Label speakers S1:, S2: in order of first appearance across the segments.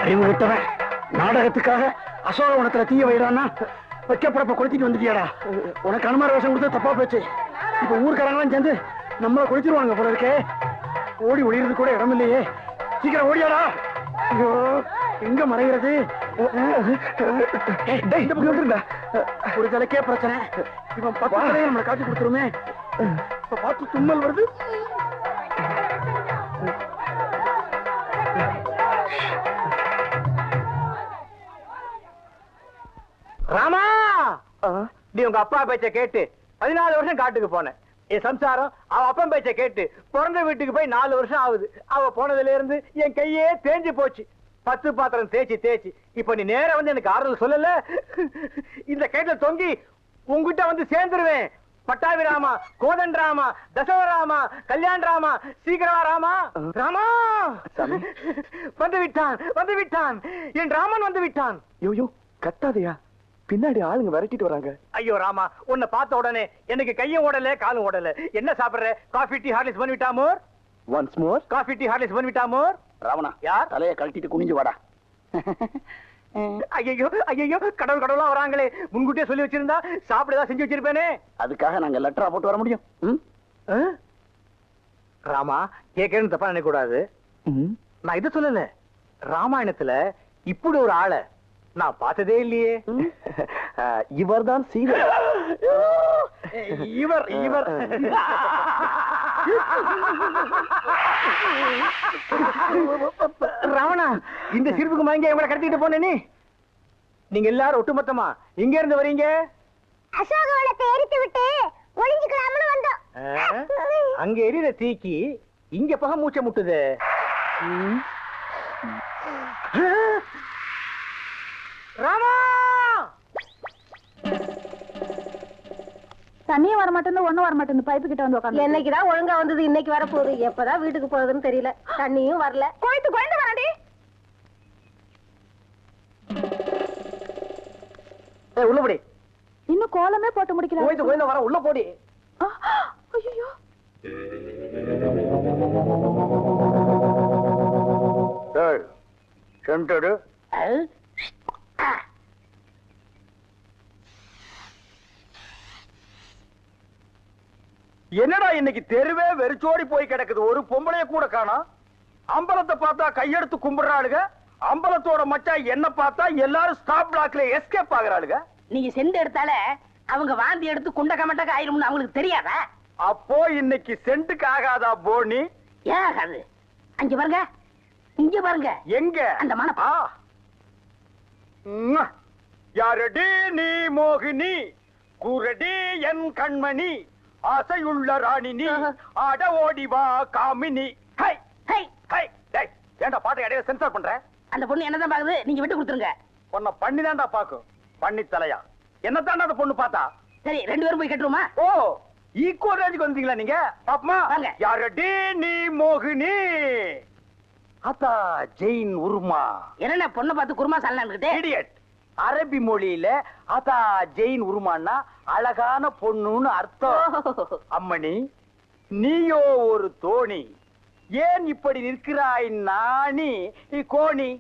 S1: அறிவு விட்டவன் நாடகத்துக்காக அசோகவனத்துல தீய வைடான்னா வைக்கப்படப்ப கொளுத்திட்டு வந்துட்டியாடா. உனக்கு அனுமார வேஷம் கொடுத்து தப்பா போச்சு. இப்ப ஊர்க்காரங்களாம் சேர்ந்து நம்மள கொளுத்திடுவாங்க போல இருக்கே. ஓடி ஒளியறது கூட இடம் இல்லையே. சீக்கிரம் ஓடியாடா. ஐயோ எங்க மறைகிறது? ஒரு தலைக்கே பிரச்சனை. இவன் பக்கத்திலேயே நம்மளை காட்டி கொடுத்துருமே. இப்ப பார்த்து தும்மல் வருது.
S2: ராமா, நீ உங்க அப்பா பேச்ச கேட்டு 14 வருஷம் காட்டுக்கு போன. என் சம்சாரம் அவ அப்பன் பேச்ச கேட்டு பிறந்த வீட்டுக்கு போய் 4 வருஷம் ஆகுது. அவ போனதுல இருந்து என் கையே தேஞ்சு போச்சு. 10 பாத்திரம் தேய்ச்சி இப்ப நீ நேர வந்து எனக்கு ஆறுதல் சொல்லல. இந்த கையில தொங்கி உங்ககிட்ட வந்து சேர்ந்துருவேன். பட்டாபி ராமா, கோதன் ராமா, தசவராமா, கல்யாண் ராமா, சீக்கிரமா ராமா. ராமா வந்து விட்டான் என் ராமன் வந்து விட்டான்.
S3: யோ கத்தாதையா, பின்னாடி ஆளுங்க விரட்டிட்டு வராங்க.
S2: ஐயோ ராமா, உன்னை பார்த்த உடனே எனக்கு கையும் ஓடல காலும் ஓடல. என்ன சாப்பிடுற? காஃபி டீ ஹார்லிக்ஸ் பண்ணிவிட்டா மோர்?
S3: Once more.
S2: Coffee tea Horlicks பண்ணிவிட்டா மோர்?
S1: ராவணா,
S2: யார்
S1: தலையை கழட்டிட்டு குனிஞ்சு வாடா.
S2: ஐயோ கடவுளா வராங்களே. முன்கூட்டியே சொல்லி வச்சிருந்தா சாப்பிடதான் செஞ்சு வச்சிருப்பேனே.
S1: அதுக்காக நாங்க லெட்டரா போட்டு வர முடியும்?
S2: ராமா, கேட்கணும் தப்பா நினைக்க கூடாது. நான் இதை சொல்லல. ராமாயணத்துல இப்படி ஒரு ஆளை நான் பார்த்ததே இல்லையே.
S3: இவர் தான் சீதை.
S2: இவர் ராவணா, இந்த சிரிப்புக்கு மயங்க எங்களை கடத்திட்டு போன நீங்க எல்லாரும் ஒட்டுமொத்தமா இங்க இருந்து வரீங்க?
S4: அசோகவனத்தை எரித்து விட்டு ஒளிஞ்சுக்கலாம்னு வந்தோம்.
S2: அங்க எரியிற தீக்கி இங்க பக மூச்சை முட்டுது. ராமா,
S4: தண்ணியும் வர மாட்டேன்னு ஒண்ணும் வர மாட்டேன்னு பைப்பு கிட்ட வந்து உட்காந்து. என்னைக்குதான் ஒழுங்கா வந்தது, இன்னைக்கு வர போகுது. எப்பதான் வீட்டுக்கு போகுதுன்னு தெரியல. தண்ணியும் வரல. கோயத்து வரடி.
S2: உள்ள போடி.
S4: இன்னும் கோலமே போட்டு முடிக்கல.
S2: கோயத்து வர உள்ள போடி.
S4: ஐயோ,
S1: சென்டடு
S2: என்னடா இன்னைக்கு தெருவே வெறிச்சோடி போய் கிடக்குது. ஒரு பொம்பளைய கூட காணோம். அம்பலத்தை பார்த்தா கையெடுத்து கும்பிடுறாளுங்க. அம்பலத்தோட மச்சா என்ன பார்த்தா எல்லாரும் ஸ்டாப் பிளாக்ல எஸ்கேப் ஆகுறாளுங்க.
S5: நீங்க செண்டு எடுத்தால அவங்க வாந்தி எடுத்து குண்ட கமட்டக்கு ஆயிரும்னு அவங்களுக்கு தெரியாதா?
S2: அப்போ இன்னைக்கு சென்ட்டுக்கு ஆகாதா போனி?
S5: ஏன் ஆகாது? அங்க பாருங்க, இங்க பாருங்க.
S2: எங்க?
S5: அந்த மனப்பா.
S2: யாரடி நீ மோகினி, கூரடி என் கண்மணி, ஆசையுள்ள ராணினி, ஆட ஓடி வா காமினி. High high high. டேய், ஏன்டா பாட்டை இடையில சென்சார் பண்ற?
S5: அந்த பொண்ணு என்னதான் பாக்குது, நீங்க விட்டு கொடுத்துருங்க.
S2: பொண்ண பண்ணிதான்டா பாக்கும். பண்ணி தலையா என்னத்தாண்டா அந்த பொண்ணு பார்த்தா?
S5: சரி, 2 பேரும் போய் கட்டுருமா?
S2: ஓ, ஈக்குவல் ரேஞ்சுக்கு வந்தீங்களா நீங்க? பாப்பமா, யாரடி நீ மோகினி, அத்தா ஜெயின் உருமா.
S5: என்ன பொண்ணை பார்த்து குருமா சாலனான்கிட்டே?
S2: இடியட். அரபி மொழியில அதா ஜெயின் உருமான்னா அழகான பொண்ணுன்னு அர்த்தம். அம்மணி, நீயோ ஒரு தோணி, ஏன் இப்படி நிற்கிறாய் நாணி கோணி?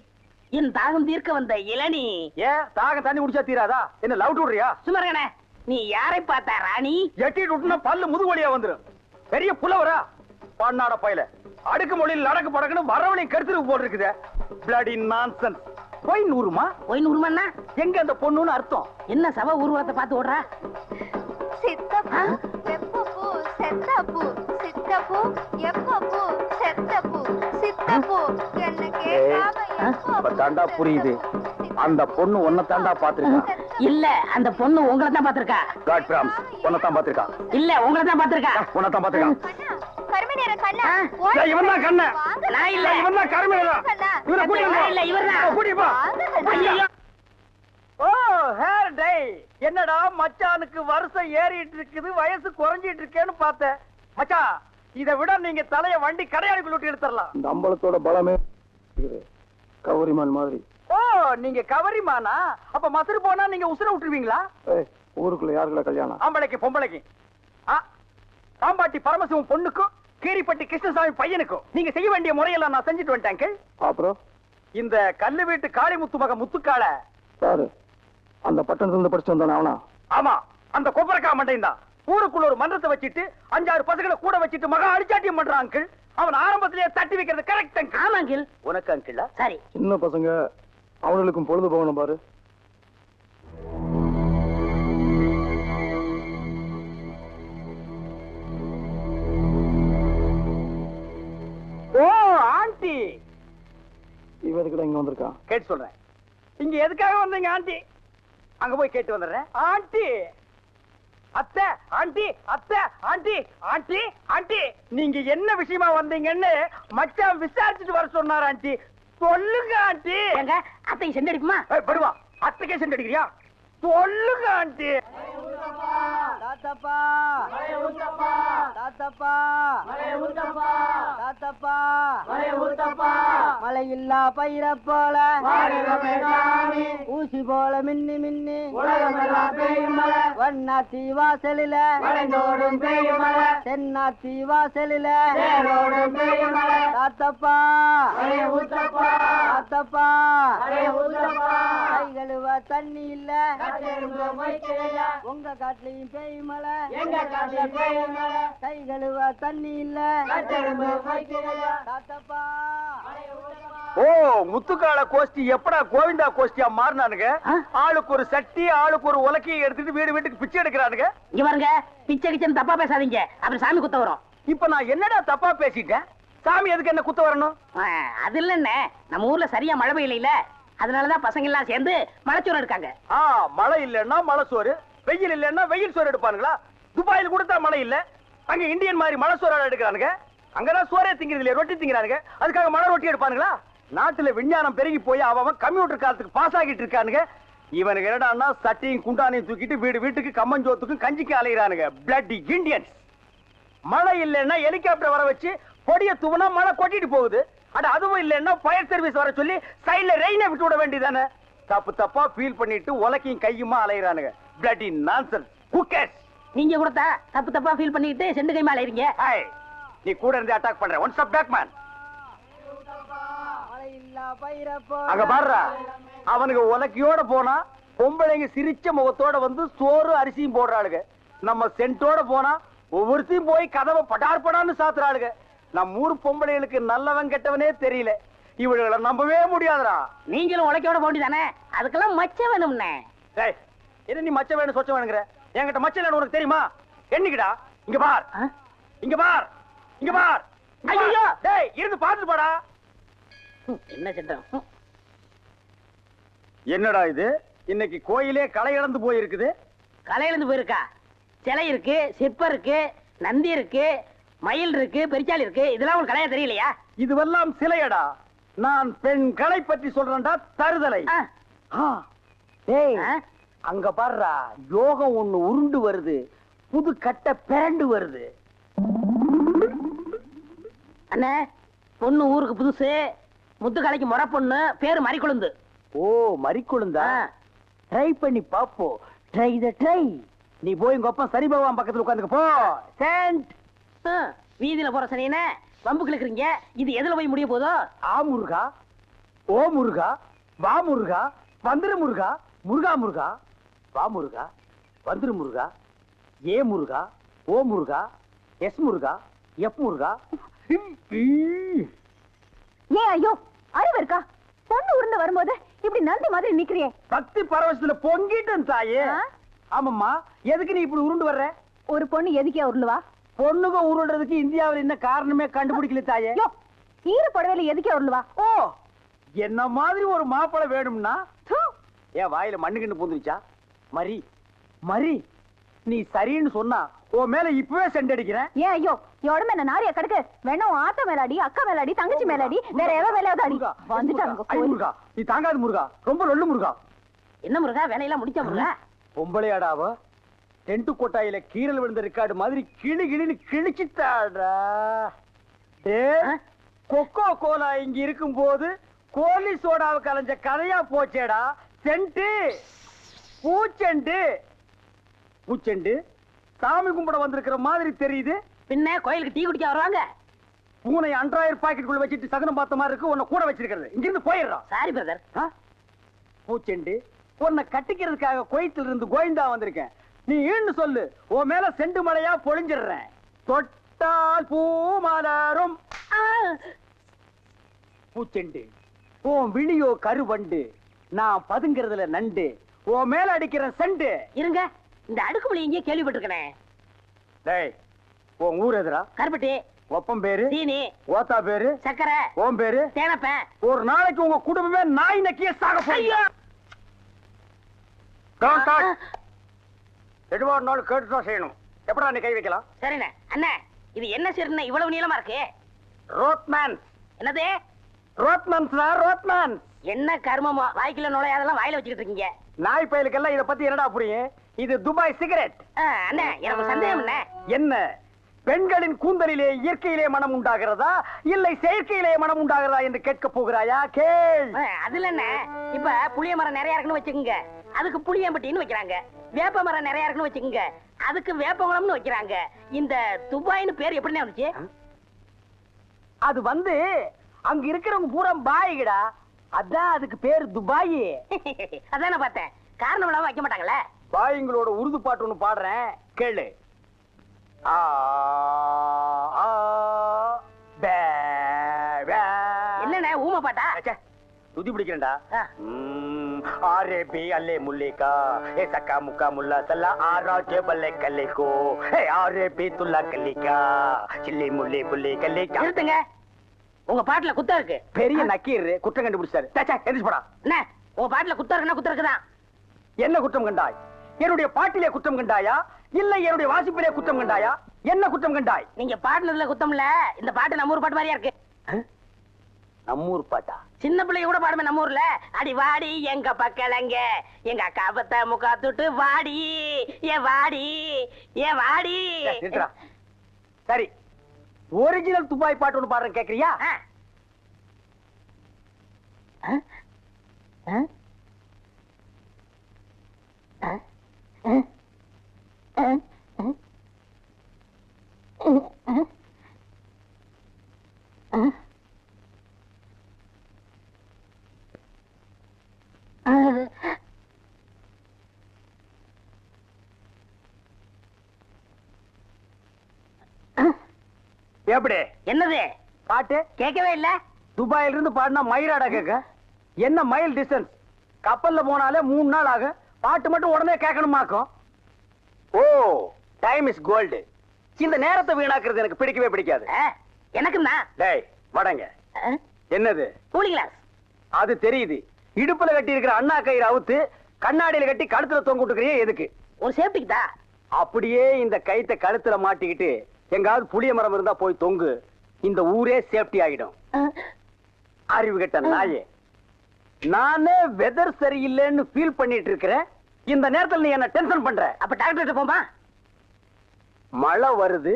S5: என் தாகம் தீர்க்க வந்த இளநீ.
S2: ஏன் தாகம் தண்ணி குடிச்சா தீராதா? என்ன லவ் விடுறியா?
S5: சுமரகனே, நீ யாரை பார்த்தா ராணி?
S2: எட்டிட்டு விட்டுனா பல்லு முதுவலியா வந்துரும். பெரிய புலவரா பண்ணாட பையில. அடுக்கு மொழியில் நடக்கு படக்குன்னு வரவழையும் கருத்துருக்கு போட்டிருக்குது. Bloody nonsense. போய் நூறுமா?
S5: போய் நூறுமாண்ணா
S2: எங்க அந்த பொண்ணுன்னு அர்த்தம்?
S5: என்ன சவ ஊர்வலத்தை பார்த்து ஓடுறா?
S4: சித்தப்பூ எப்பப்பூ செத்தப்பூ, சித்தப்பூ எப்பப்பூ செத்தப்பூ, சித்தப்பூ என்ன கேட்காம
S1: தாண்டா புரியுது. அந்த பொண்ணு உன்னை தாண்டா பாத்துருக்கா.
S5: இல்ல, அந்த பொண்ணு உங்களை தான் பாத்திருக்கா.
S1: காட் பிராம்ஸ், உன்னை தான் பாத்துருக்கா.
S5: இல்ல, உங்களை தான் பாத்திருக்கா.
S1: உன்னை தான் பாத்துருக்கா.
S4: கருமநேர கண்ணா,
S2: இவன் தான் கண்ண.
S5: நான் இல்ல,
S2: இவன் தான் கருமநேர. இவனை கூட்டிட்டு
S5: இல்ல, இவர்தான்.
S2: கூட்டிட்டு போ. ஐயோ. ஓ, ஹேர் டை. என்னடா மச்சானுக்கு வருஷம் ஏறிட்டு இருக்குது, வயசு குறைஞ்சிட்டு இருக்கேன்னு பார்த்தேன். மச்சான், இதை விட நீங்க தலைய வண்டி கடையாளுக்குள்ள விட்டு எடுத்துடலாம்.
S1: இந்த அம்பலத்தோட பலமே கவரிமான் மாதிரி.
S2: ஓ, நீங்க கவரிமானா? அப்ப மசுறு போனா நீங்க உசுர விட்டுருவீங்களா?
S1: ஊருக்குள்ள யாருக்குள்ள கல்யாணம்?
S2: ஆம்பளைக்கு பொம்பளைக்கு. பாம்பாட்டி பரமசிவம் பொண்ணுக்கும் கீரிப்பட்டி கிருஷ்ணசாமி பையனுக்கும் நீங்க செய்ய வேண்டிய முறையெல்லாம் நான் செஞ்சுட்டு வந்துட்டேன்.
S1: அப்புறம்
S2: இந்த கல்லு வீட்டு காளிமுத்து மக முத்துக்கால
S1: சாரு அந்த பட்டணத்துல இருந்து படிச்சு வந்தானே அவனா?
S2: ஆமா, அந்த கொப்பரக்கா மண்டையும் தான். ஊருக்குள்ள ஒரு மன்றத்தை வச்சிட்டு 5-6 பசங்களை கூட வச்சிட்டு மகா அடிச்சாட்டியம் பண்றான் அங்கிள். அவன் ஆரம்பத்திலேயே தட்டி வைக்கிறது கரெக்ட் அங்கிள்.
S5: ஆமா அங்கிள்.
S2: உனக்கு அங்கிள்
S5: சரி.
S1: சின்ன பசங்க அவங்களுக்கும் பொழுது போகணும் பாரு.
S2: ஓ ஆண்டி,
S1: இவருக்கு தான் இங்க வந்திருக்கான்.
S2: கேட்டு சொல்றேன். இங்க எதுக்காக வந்தீங்க ஆண்டி? அங்க போய் கேட்டு வந்துடுறேன். ஆண்டி, அத்தை, ஆண்டி, அத்தை, ஆண்டி, ஆண்டி, ஆண்டி, நீங்க என்ன விஷயமா வந்தீங்கன்னு மச்சான் விசாரிச்சுட்டு வர சொன்னார் ஆண்டி. சொல்லுங்க ஆண்டி.
S5: எங்க அத்தைக்கு செண்டு அடிக்குமா?
S2: படுவா, அத்தைக்கே சென்று அடிக்கிறியா? சொல்லுங்க ஆண்டி.
S6: தாத்தப்பா தாத்தப்பா தாத்தப்பா மழை இல்லா பயிர போல ஊசி போல மின்னி மின்னி வண்ணாத்தி வாசலில தென்னாத்தி வாசலில தாத்தப்பா தாத்தப்பா கை கழுவ தண்ணி இல்ல உங்க காட்டுலயும் பேய் மலை கை கழுவ தண்ணி இல்ல தாத்தப்பா.
S2: ஓ முத்துக்கால கோஷ்டி எப்படா கோவிந்தா கோஷ்டியா மாறினானுங்க? ஆளுக்கு ஒரு சட்டி, ஆளுக்கு ஒரு உலக்கையை எடுத்துட்டு வீடு வீட்டுக்கு பிச்சை எடுக்கிறானுங்க.
S5: இங்க பாருங்க, பிச்சை கிச்சன் தப்பா பேசாதீங்க, அப்புறம் சாமி குத்த வரும்.
S2: இப்ப நான் என்னடா தப்பா பேசிட்டேன்? சாமி எதுக்கு என்ன குத்த வரணும்?
S5: அது இல்லன்னு, நம்ம ஊர்ல சரியா மழை பெய்யல, அதனாலதான் பசங்க எல்லாம் சேர்ந்து மலைச்சோறு எடுக்காங்க.
S2: மழை இல்லன்னா மழை சோறு, வெயில் இல்லன்னா வெயில் சோறு எடுப்பானுங்களா? துபாயில கூட தான் மழை இல்ல, அங்க இந்தியன் மாதிரி மழை சோறு எடுக்கிறானுங்க. அங்கதான் சோறே திங்கிறது இல்லையா, ரொட்டி திங்கிறானுங்க. அதுக்காக மழை ரொட்டி எடுப்பானுங்களா? நாட்டுல விஞ்ஞானம் பெருகி போய் அவன் கம்ப்யூட்டர் காலத்துக்கு பாஸ் ஆகிட்டு இருக்கானுங்க. இவனுக்கு என்னடான்னா சட்டியும் குண்டானையும் தூக்கிட்டு வீடு வீட்டுக்கு கம்மஞ்சோத்துக்கும் கஞ்சிக்கு அலைகிறானுங்க. Bloody Indians. மழை இல்லைன்னா ஹெலிகாப்டர் வர வச்சு பொடிய தூவனா மழை கொட்டிட்டு போகுது. அட அதுவும் இல்லைன்னா ஃபயர் சர்வீஸ் வர சொல்லி சைடுல ரெயினை விட்டு விட வேண்டியதானே? தப்பு தப்பா ஃபீல் பண்ணிட்டு உலக்கையும் கையுமா அலைகிறானுங்க. Bloody nonsense. Who cares?
S5: நீங்க கூட தப்பு தப்பா ஃபீல் பண்ணிட்டு செண்டு கைமா அலைறீங்க.
S2: நீ கூட இருந்து அட்டாக் பண்ற. One stop back man. அங்க பாருடா, அவனுக்கு உலக்கையோட போனா பொம்பளைங்க சிரிச்ச முகத்தோட வந்து சோறு அரிசியும் போடுறாளுங்க. நம்ம சென்ட்டோட போனா ஒவ்வொருத்தையும் போய் கதவை படார் படான்னு சாத்துறாளுங்க. நம்ம ஊர் பொம்பளைகளுக்கு நல்லவன் கெட்டவனே தெரியல. இவர்களை நம்பவே முடியாதுடா.
S5: நீங்களும் உலக்கையோட போண்டிதானே, அதுக்கெல்லாம் மச்சம் வேணும்னே.
S2: என்ன நீ மச்ச வேணும் சொச்ச வேணுங்கிற? என்கிட்ட மச்ச இல்லைன்னு உனக்கு தெரியுமா? என்னைக்குடா? இங்க பார், இங்க பார், இங்க பார். ஐயோ டேய், இருந்து பாத்துட்டு போடா.
S5: என்ன சட்டம்?
S2: என்னடா இது? இன்னைக்கு கோயிலே களை இழந்து போயிருக்குது.
S5: களை இழந்து போயிருக்கா? சிலை இருக்கு, சிற்பம் இருக்கு, நந்தி இருக்கு, மயில் இருக்கு, பெரிச்சாலி இருக்கு. இதெல்லாம் உங்களுக்கு கலையா தெரியலையா?
S2: இதுவெல்லாம் சிலையடா. நான் பெண் கலை பற்றி சொல்றேன்டா. தருதலை. டேய், அங்க பாருடா, யோகம் ஒண்ணு உருண்டு வருது, புது கட்ட பிறண்டு வருது.
S5: அண்ணே, பொண்ணு ஊருக்கு புதுசு, முத்துக்கலைக்கு முறை பொண்ணு, பேரு மறிக்குழுந்து.
S2: ஓ மறிக்குழுந்தா? ட்ரை பண்ணி பாப்போ. ட்ரை த ட்ரை. நீ போய் உங்க அப்பா சரி பகவான் பக்கத்துல உட்காந்துக்க போ. சென்ட்.
S5: வீதியில போற சனியனே வம்பு கிழக்குறீங்க. இது எதுல போய் முடிய போதோ?
S2: ஆ முருகா, ஓ முருகா, வா முருகா, வந்துரு முருகா, முருகா முருகா, வா முருகா, வந்துரு முருகா, ஏ முருகா, ஓ முருகா, எஸ் முருகா, எஃப் முருகா.
S4: ஏன் ஐயோ, அறிவு இருக்கா? பொண்ணு உருண்டு வரும்போது இப்படி நந்தி மாதிரி நிக்கிறியே.
S2: பக்தி பரவசத்துல பொங்கிட்டேன் தாயே. ஆமாம்மா, எதுக்கு நீ இப்படி உருண்டு வர்ற?
S4: ஒரு பொண்ணு எதுக்கே உருளுவா?
S2: பொண்ணுங்க உருள்றதுக்கு இந்தியாவில் என்ன காரணமே கண்டுபிடிக்கல தாயே.
S4: ஈர புடவையில எதுக்கே உருளுவா?
S2: ஓ, என்ன மாதிரி ஒரு மாப்பிளை வேணும்னா ஏன் வாயில மண்ணுக்குன்னு பூந்துச்சா? மரி மரி, நீ சரின்னு சொன்னா உன் மேல இப்பவே செண்டடிக்கிறேன்.
S4: ஏன் ஐயோ, உடம்பு என்ன நாரியா கிடக்கு? வேணும் ஆத்த மேலாடி, அக்கா மேலாடி, தங்கச்சி மேலாடி, வேற எவ மேலாவது அடி. வந்துட்டாங்க
S2: முருகா, நீ தாங்காது முருகா, ரொம்ப லொல்லு முருகா.
S5: என்ன முருகா, வேலையெல்லாம் முடிச்ச முருகா?
S2: பொம்பளையாடாவ டென்ட் கொட்டாயில கீரல் விழுந்த ரெக்கார்டு மாதிரி கிளி கிளின்னு கிழிச்சிட்டாடா. கொக்கோ கோலா இங்க இருக்கும் போது கோலி சோடாவை கலைஞ்ச கதையா போச்சேடா. சென்ட்டு பூச்செண்டு. பூச்செண்டு சாமி கும்பிட வந்திருக்கிற மாதிரி தெரியுது.
S5: பின்ன கோயிலுக்கு டீ குடிக்க வருவாங்க.
S1: பூனை அன்றாயிரம் பாக்கெட்டுக்குள்ள வச்சுட்டு சகனம் பார்த்த மாதிரி இருக்கு, உன்னை கூட வச்சிருக்கிறது. இங்கிருந்து போயிடுறான்.
S5: Sorry brother.
S1: பூச்செண்டு, உன்னை கட்டிக்கிறதுக்காக கோயத்துல இருந்து கோயந்தா வந்திருக்கேன். நீ ஈன்னு சொல்லு, உன் மேல செண்டு மழையா பொழிஞ்சிடுறேன். தொட்டால் பூ மலரும். பூச்செண்டு, உன் விழியோ கருவண்டு, நான் பதுங்கிறதுல நண்டு, உன் மேல அடிக்கிற செண்டு.
S5: இருங்க, இந்த அடுக்குமொழி எங்கேயே கேள்விப்பட்டிருக்கேன்.
S1: டேய், உன் ஊர் எதுரா?
S5: கருப்பட்டி.
S1: ஒப்பம் பேரு?
S5: சீனி.
S1: ஓத்தா பேரு?
S5: சக்கரை.
S1: ஓம் பேரு?
S5: தேனப்பேன்.
S1: ஒரு நாளைக்கு உங்க குடும்பமே நாய் நக்கிய சாக போறீங்க. எதுவாக நாள் கேட்டுதான் செய்யணும். எப்படா நீ கை வைக்கலாம்?
S5: சரிண்ணே. அண்ணா, இது என்ன சரிண்ணே இவ்வளவு நீளமா இருக்கு?
S1: ரோட்மேன்.
S5: என்னது?
S1: ரோட்மேன்ஸ் தான், ரோட்மேன்.
S5: என்ன கர்மமோ, வாய்க்குள்ள நுழையாதெல்லாம் வாயில வச்சுக்கிட்டு இருக்கீங்க.
S1: நாய் பயலுக்கெல்லாம் இத பத்தி என்னடா புரியும்? இது துபாய் சிகரெட்.
S5: அண்ணா, எனக்கு சந்தேகம் என்ன?
S1: என்ன, பெண்களின் கூந்தலிலே இயற்கையிலே மனம் உண்டாகிறதா இல்லை செயற்கையிலே மனம் உண்டாகிறதா என்று கேட்க போகிறாயா? கேள்.
S5: அதுல என்ன, இப்ப புளிய மரம் நிறைய இருக்குன்னு வச்சுக்கோங்க, அதுக்கு புளியம்பட்டின்னு வைக்கிறாங்க. வேப்ப மரம் நிறைய இருக்குன்னு வச்சுக்கோங்க, அதுக்கு வேப்பகுளம்னு வைக்கிறாங்க. இந்த துபாய்னு பேர் எப்படின்னு வந்துச்சு?
S1: அது வந்து அங்க இருக்கிறவங்க பூரா பாய்கடா, அதான் அதுக்கு பேரு துபாய்.
S5: அதான் நான் பார்த்தேன். காரணம் இல்லாம வைக்க மாட்டாங்களே.
S1: பாய்ங்களோட உருது பாட்டு ஒண்ணு பாடுறேன், கேளு. ஆ ஆ பே பே.
S5: என்னண்ணே ஊமை பாட்டா?
S1: ச்சே, துதி பிடிக்கிறேன்டா. ஆரே பி அல்லே முல்லிகா ஏ சக்கா முக்கா முல்லா சல்லா ஆரா ஜேபல்லே கல்லிகோ ஏ ஆரே பி துல்லா கல்லிகா சில்லி முல்லி புல்லி கல்லிகா.
S5: நிறுத்துங்க, உங்க பாட்டுல குத்தம் இருக்கு.
S1: பெரிய நக்கீர் குற்றம் கண்டுபிடிச்சாரு. எந்திரிச்சு போடா.
S5: என்ன, உங்க பாட்டுல குத்தம் இருக்குன்னா குத்தம் இருக்குதான்.
S1: என்ன குற்றம் கண்டாய்? என்னுடைய பாட்டிலே குற்றம் கண்டாயா இல்லை என்னுடைய வாசிப்பிலே குற்றம் கண்டாயா? என்ன குற்றம் கண்டாய்?
S5: நீங்க பாட்டுனதுல குத்தம் இல்ல. இந்த பாட்டு நம்ம ஊர் பாட்டு மாதிரியா இருக்கு.
S1: நம்மூர் பாட்டா?
S5: சின்ன பிள்ளைய கூட பாடுமே நம்ம ஊர்ல. அடி வாடி எங்க பக்கலங்க, எங்க அக்கா பத்த முக்கா துட்டு வாடி ஏ வாடி ஏ வாடி.
S1: நிறுத்துடா. சரி, ஒரிஜினல் துபாய் பாட்டு ஒண்ணு பாடுறேன், கேக்குறியா? எப்படி?
S5: என்னது
S1: பாட்டு
S5: கேட்கவே இல்ல.
S1: துபாயில இருந்து பாடினா மயிராடா கேட்க. என்ன மைல் டிஸ்டன்ஸ்? கப்பல்ல போனாலே 3 நாள் ஆகும். பாட்டு மட்டும் உடனே கேட்கணுமாக்கும். ஓ, டைம் இஸ் கோல்டு. இந்த நேரத்தை வீணாக்குறது எனக்கு பிடிக்கவே பிடிக்காது.
S5: எனக்குன்னா
S1: டேய் வடங்க. என்னது?
S5: கூலி கிளாஸ்.
S1: அது தெரியுது. இடுப்புல கட்டி இருக்கிற அண்ணா கயிறு அவுத்து கண்ணாடியில கட்டி கழுத்துல தொங்க விட்டுக்கிறியே எதுக்கு?
S5: ஒரு சேஃப்டிக்கு தான்.
S1: அப்படியே இந்த கயித்தை கழுத்துல மாட்டிக்கிட்டு எங்காவது புளிய மரம் இருந்தா போய் தொங்கு. இந்த ஊரே சேஃப்டி ஆகிடும். அறிவு கெட்ட நாயே, நானே வெதர் சரியில்லைன்னு ஃபீல் பண்ணிட்டு இருக்கிறேன். இந்த நேரத்தில் நீ என்ன டென்ஷன் பண்ற.
S5: அப்ப டாக்டர் போமா?
S1: மழை வருது,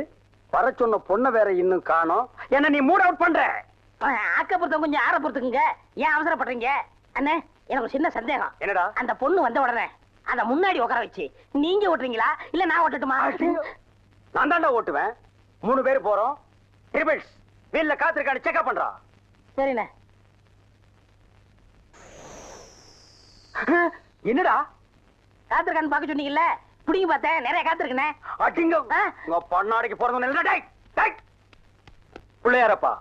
S1: வர சொன்ன பொண்ணை வேற இன்னும் காணோம். என்ன நீ மூட் அவுட் பண்ற.
S5: ஆக்க பொறுத்த கொஞ்சம் ஆற பொறுத்துக்குங்க. ஏன் அவசரப்படுறீங்க? அண்ணே, எனக்கு ஒரு சின்ன சந்தேகம்.
S1: என்னடா?
S5: அந்த பொண்ணு வந்த உடனே அத முன்னாடி உட்கார வச்சு நீங்க ஓட்டுறீங்களா இல்ல நான் ஓட்டட்டுமா?
S1: நான் தாண்டா ஓட்டுவேன். 3 பேர் போறோம். ட்ரிபிள்ஸ் வீல்ல காத்திருக்கான்னு செக்அப் பண்றா.
S5: சரிண்ணே.
S1: என்னடா
S5: காத்திருக்கான்னு பாக்க சொன்னீங்கல்ல, புடிங்க பார்த்தேன். நிறைய காத்திருக்கனே.
S1: அடிங்க. உங்க பொண்ணாடிக்கு போறதுன்னு பிள்ளையாரப்பா,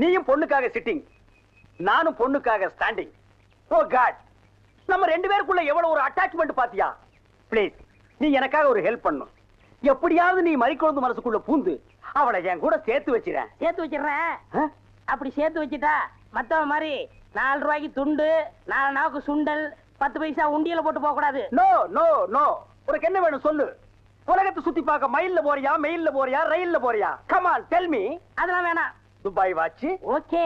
S1: நீயும் பொண்ணுக்காக சிட்டிங், நானும் பொண்ணுக்காக ஸ்டாண்டிங். ஓ காட், நம்ம 2 பேருக்குள்ள எவ்வளவு ஒரு அட்டாச்மெண்ட் பாத்தியா? ப்ளீஸ், நீ எனக்காக ஒரு ஹெல்ப் பண்ணும். எப்படியாவது நீ மறிக்கொழுந்து மனசுக்குள்ள பூந்து அவளை என் கூட சேர்த்து வச்சிரேன்.
S5: சேர்த்து வச்சிடுறேன். அப்படி சேர்த்து வச்சுட்டா மத்தவன் மாதிரி 4 ரூபாய்க்கு துண்டு, 4 நாவுக்கு சுண்டல், 10 பைசா உண்டியல போட்டு போக கூடாது.
S1: No no no. உனக்கு என்ன வேணும் சொல்லு. உலகத்தை சுத்தி பார்க்க மயில்ல போறியா, மெயில்ல போறியா, ரயில்ல போறியா? Come on tell me.
S5: அதெல்லாம் வேணாம்.
S1: Dubai watch,
S5: okay.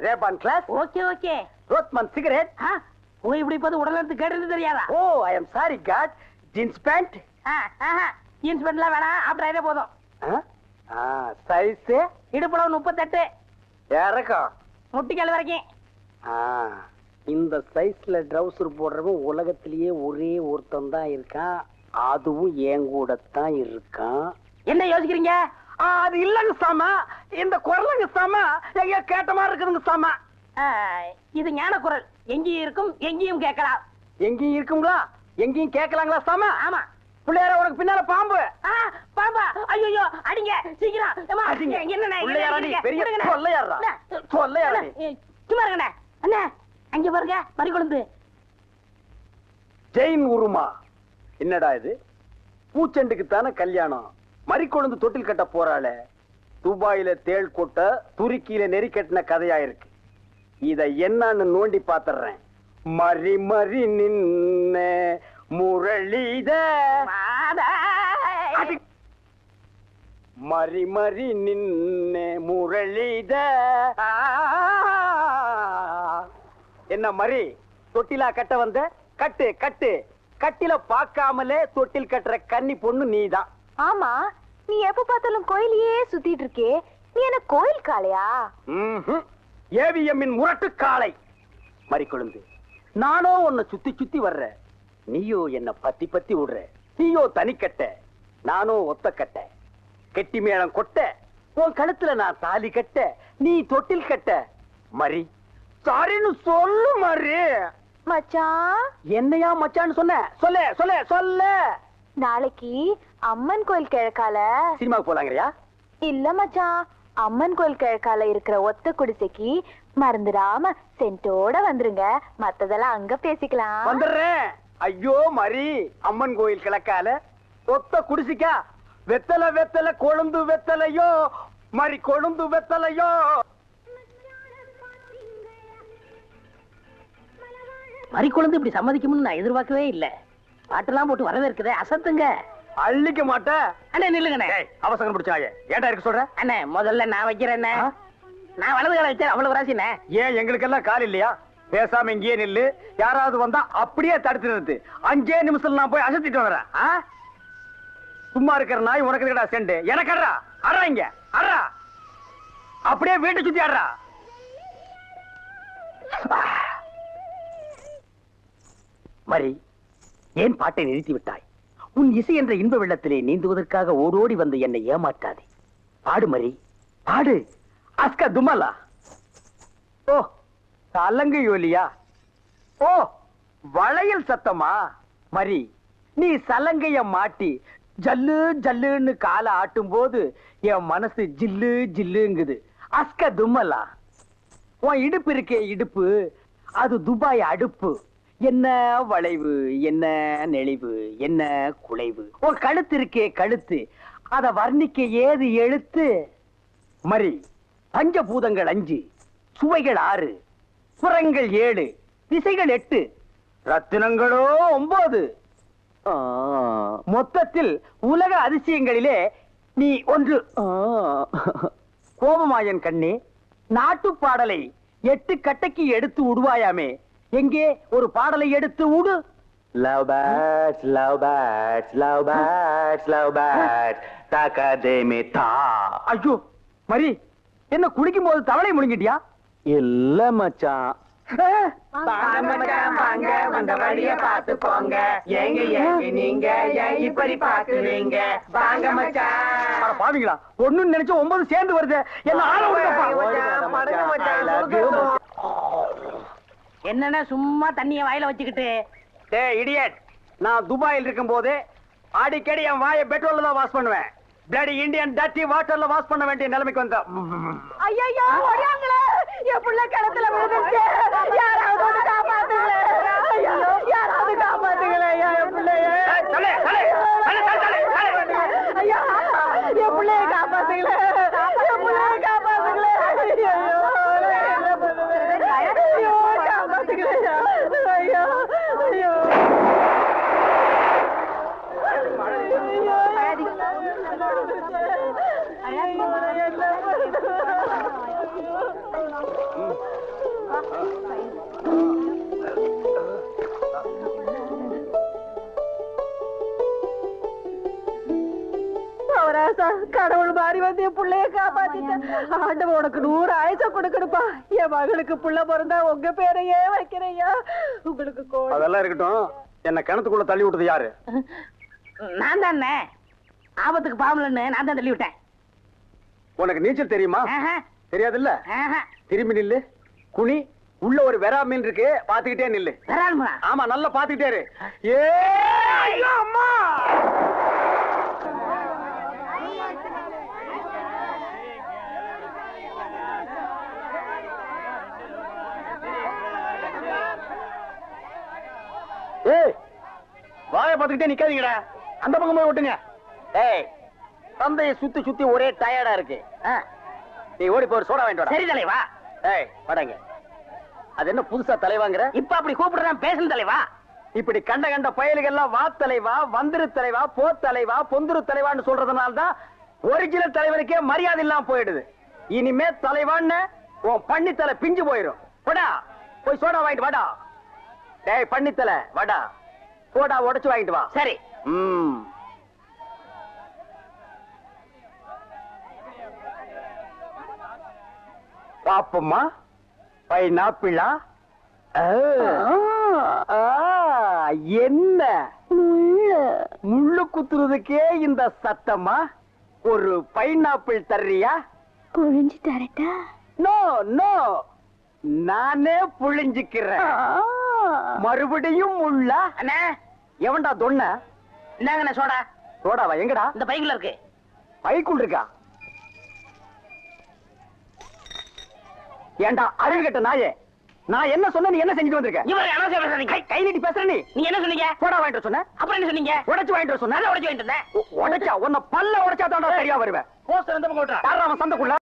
S1: Ray Ban glass,
S5: okay okay.
S1: Rothman cigarette.
S5: உங்க இப்படி பார்த்து உடலுக்கு கேட்டது தெரியாதா?
S1: Oh, I am sorry God. Jeans pant.
S5: Jeans பேண்ட்லாம் வேணாம். ஆப்டரே போதும்.
S1: சைஸ்
S5: இடுப்புல 38,
S1: இறக்கம்
S5: முட்டிக்கால் வரைக்கும்.
S1: இந்த சைஸ்ல ட்ரவுசர் போடுறவன் உலகத்திலேயே ஒரே ஒருத்தன் தான் இருக்கான். அதுவும் என் கூட தான் இருக்கான்.
S5: என்ன யோசிக்கிறீங்க?
S2: அது இல்லங்க சாம, இந்த குரலுங்க சாம எங்க கேட்ட மாதிரி இருக்குதுங்க சாம.
S5: இது ஞான குரல், எங்கேயும் இருக்கும் எங்கேயும் கேட்கலாம்.
S2: எங்கேயும் இருக்குங்களா, எங்கேயும் கேட்கலாங்களா சாம?
S5: ஆமா.
S2: பிள்ளையார உனக்கு பின்னால பாம்பு.
S5: பாம்பா, ஐயோ அடிங்க சீக்கிரம்.
S2: பெரிய சொல்லையாரா சொல்லையாரா
S5: சும்மா இருங்கண்ணே. அண்ணே அங்க பாருங்க மறிக்குழுந்து.
S2: ஜெயின் உருமா. என்னடா இது, பூச்செண்டுக்கு தானே கல்யாணம், மறிக்கொழுந்து தொட்டில் கட்ட போறாள. துபாயில தேள் கொட்ட துருக்கியில நெறி கட்டின கதையா இருக்கு. இத என்னன்னு நோண்டி பாத்துறேன். மறி மறி நின்ன முரளித மறி மறி நின்ன முரளித. என்ன மறி, தொட்டிலா கட்ட வந்த? கட்டு கட்டு. கட்டில பாக்காமலே தொட்டில் கட்டுற கன்னி பொண்ணு நீதான்.
S4: ஆமா, நீ எப்ப பார்த்தாலும் கோயிலையே சுத்திட்டு இருக்கே, நீ என்ன கோயில் காளையா?
S2: ஏவிஎம்மின் முரட்டு காளை. மறிக்கொழுந்து, நானோ உன்னை சுத்தி சுத்தி வர்ற, நீயோ என்ன பத்தி பத்தி விடுற. நீயோ தனிக்கட்ட, நானோ ஒத்த கட்ட. கெட்டி மேளம் கொட்ட, உன் கழுத்துல நான் தாலி கட்ட, நீ தொட்டில் கட்ட. மறி, சாரின்னு சொல்லு மறி.
S4: மச்சான்,
S2: என்னையா மச்சான்னு சொன்ன? சொல்ல சொல்ல சொல்ல.
S4: நாளைக்கு அம்மன் கோயில் கிழக்கால
S2: சினிமாவுக்கு போலாங்கறியா?
S4: இல்ல மச்சான், அம்மன் கோயில் கிழக்கால இருக்கிற ஒத்த குடிசைக்கு மறந்துடாம சென்ட்டோட வந்துருங்க. மத்ததெல்லாம் அங்க பேசிக்கலாம்.
S2: வந்துடுறேன். ஐயோ மறி, அம்மன் கோயில் கிழக்கால ஒத்த குடிசிக்கா? வெத்தலை வெத்தலை கொழுந்து வெத்தலையோ மறி, கொழுந்து வெத்தலையோ.
S5: மறிக்குழுந்து இப்படி சம்மதிக்கும்னு நான் எதிர்பார்க்கவே இல்ல. பாட்டெல்லாம் போட்டு வரவேற்குதே, அசத்துங்க.
S2: அள்ளிக்க மாட்டேன்.
S5: அண்ணே நில்லுங்கண்ணே.
S2: அவசரம் பிடிச்சாங்க. ஏன்டா இருக்க சொல்ற?
S5: அண்ணே முதல்ல நான் வைக்கிறேன். நான் வலது கால வச்சேன், அவ்வளவு ராசினே.
S2: ஏன் எங்களுக்கெல்லாம் கால் இல்லையா? பேசாம இங்கேயே நில்லு. யாராவது வந்தா அப்படியே தடுத்து நிறுத்து. 5 நிமிஷத்துல நான் போய் அசத்திட்டு வரேன். சும்மா இருக்கிற நாய் உனக்கு இருக்கடா செண்டு. எனக்கு அட்றா அட்றா, இங்க அட்றா. அப்படியே வீட்டை சுத்தி ஆடுறா. மரி, ஏன் பாட்டை நிறுத்தி விட்டாய்? உன் இசை என்ற இன்ப வெள்ளத்திலே நீந்துவதற்காக ஓடோடி வந்து என்னை ஏமாற்றாதே. பாடு மரி, பாடு. அஸ்கா துமலா. ஓ, சலங்கு யோலியா. ஓ, வளையல் சத்தமா? மரி, நீ சலங்கைய மாட்டி ஜல்லு ஜல்லுன்னு காலை ஆட்டும் போது என் மனசு ஜில்லு ஜில்லுங்குது. அஸ்க தும்மலா. உன் இடுப்பு இருக்கே இடுப்பு, அது துபாய் அடுப்பு. என்ன வளைவு, என்ன நெளிவு, என்ன குலைவு. உன் கழுத்து இருக்கே கழுத்து, அத வர்ணிக்க ஏது எழுத்து? மரி, பஞ்சபூதங்கள் 5, சுவைகள் 6, புறங்கள் 7, திசைகள் 8, ரத்தினங்களோ 9. மொத்தத்தில் உலக அதிசயங்களிலே நீ ஒன்று. கோபமாயன் கண்ணே, நாட்டு பாடலை 8 கட்டைக்கு எடுத்து உடுவாயாமே, எங்கே ஒரு பாடலை எடுத்து உடு.
S3: Love birds, love birds, love birds, love birds, takademe ta.
S2: ஐயோ மரி, என்ன குடிக்கும் போது தவளை முழுங்கிட்டியா?
S3: இல்ல மச்சான்.
S6: வந்த வழிய பாத்து போங்க. எங்க எங்க நீங்க ஏன் இப்படி பாக்குறீங்க? வாங்க மச்சான்.
S2: பாவீங்களா, ஒண்ணுன்னு நினைச்சு 9 சேர்ந்து வருது. என்ன ஆள
S5: என்னன்னா சும்மா தண்ணிய வாயில வச்சுக்கிட்டு.
S2: டேய் இடியட், நான் துபாயில் இருக்கும் போது அடிக்கடி என் வாயை பெட்ரோல்ல தான் வாஷ் பண்ணுவேன். பிளடி இந்தியன் டர்ட்டி வாட்டர்ல வாஷ் பண்ண வேண்டிய நிலைமைக்கு வந்த.
S4: ஐயோ ஓடியாங்களே, என் புள்ள கிணத்துல விழுந்துச்சு. யாராவது வந்து காப்பாத்துங்களே. ஐயோ, யாராவது காப்பாத்துங்களே. என் பிள்ளைய ஐயா, என் பிள்ளைய காப்பாத்துங்களே. என் பிள்ளைய காப்பாத்துங்களே. ஐயோ காப்பாத்துங்களே. ஐயோ ஐயோ கடவுள் மாறி வந்து என் பிள்ளைய காப்பாத்திட்டேன். ஆண்டவன் உனக்கு 100 ஆயுச கொடுக்கணுப்பா. என் மகளுக்கு புள்ள பிறந்தா உங்க பேரையே வைக்கிறையா. உங்களுக்கு
S2: அதெல்லாம் இருக்கட்டும். என்ன கிணத்துக்குள்ள தள்ளி விட்டது யாரு?
S5: நான் தானே. ஆபத்துக்கு பாவலன்னு நான் தான் தள்ளி விட்டேன்.
S2: உனக்கு நீச்சல் தெரியுமா? தெரியாதுல்ல? திரும்பி நில்லு, குனி, உள்ள ஒரு வெறா மீன் இருக்கு, பாத்துக்கிட்டே நில்லு. ஆமா, நல்லா பாத்துக்கிட்டே இரு. அம்மா வாயை பார்த்துக்கிட்டே நிக்காதீங்கடா, அந்த பக்கம் போய் விட்டுங்க. தந்தையை சுத்தி சுத்தி ஒரே டயர்டா இருக்கு. நீ ஓடி போய் சோடா வாங்கிட்டு வா.
S5: சரி தலைவா.
S2: வடங்க. அது என்ன புதுசா தலைவாங்கிற?
S5: இப்ப அப்படி கூப்பிடுறேன், பேசணும் தலைவா.
S2: இப்படி கண்ட கண்ட பயலுகள்லாம் வா தலைவா, வந்திரு தலைவா, போ தலைவா, பொந்துரு தலைவான்னு சொல்றதுனால தான் ஒரிஜினல் தலைவருக்கே மரியாதை இல்லாம போயிடுது. இனிமே தலைவான்னு உன் பண்ணித்தலை பிஞ்சு போயிடும். வாடா, போய் சோடா வாங்கிட்டு வாடா. டேய் பண்ணித்தலை, வாடா, சோடா உடைச்சு வாங்கிட்டு வா.
S5: சரி.
S2: பாப்பம்மா, பைனாப்பிளா? என்ன முள்ளு குத்துறதுக்கே இந்த சத்தமா? ஒரு பைனாப்பிள் தர்றியா?
S4: புழிஞ்சு தரட்டா?
S2: நோ நோ, நானே புழிஞ்சுக்கிறேன். மறுபடியும் முள்ளா?
S5: அண்ணே,
S2: எவன்டா தொன்ன?
S5: இந்தாங்கண்ணே சோடா.
S2: சோடாவா? எங்கடா?
S5: இந்த பைக்குள்ள இருக்கு.
S2: பைக்குள் இருக்கா? ஏண்டா அறிவு கட்ட நாயே, நான் என்ன சொன்ன, நீ என்ன செஞ்சுட்டு வந்திருக்க?
S5: இவர் அனாவசிய பேசுறீங்க.
S2: கை நீட்டி பேசுற நீ.
S5: நீங்க என்ன சொன்னீங்க?
S2: சோடா வாங்கிட்டு சொன்ன.
S5: அப்புறம் என்ன சொன்னீங்க?
S2: உடைச்சு வாங்கிட்டு சொன்ன.
S5: உடைச்சு வாங்கிட்டு இருந்தேன்.
S2: உடைச்சா உன்னை பல்ல உடைச்சா தான் சரியா வருவேன்.
S5: போஸ்டர் எந்த பக்கம் விட்டா?
S2: யாரா அவன் சந்தைக்குள்ள?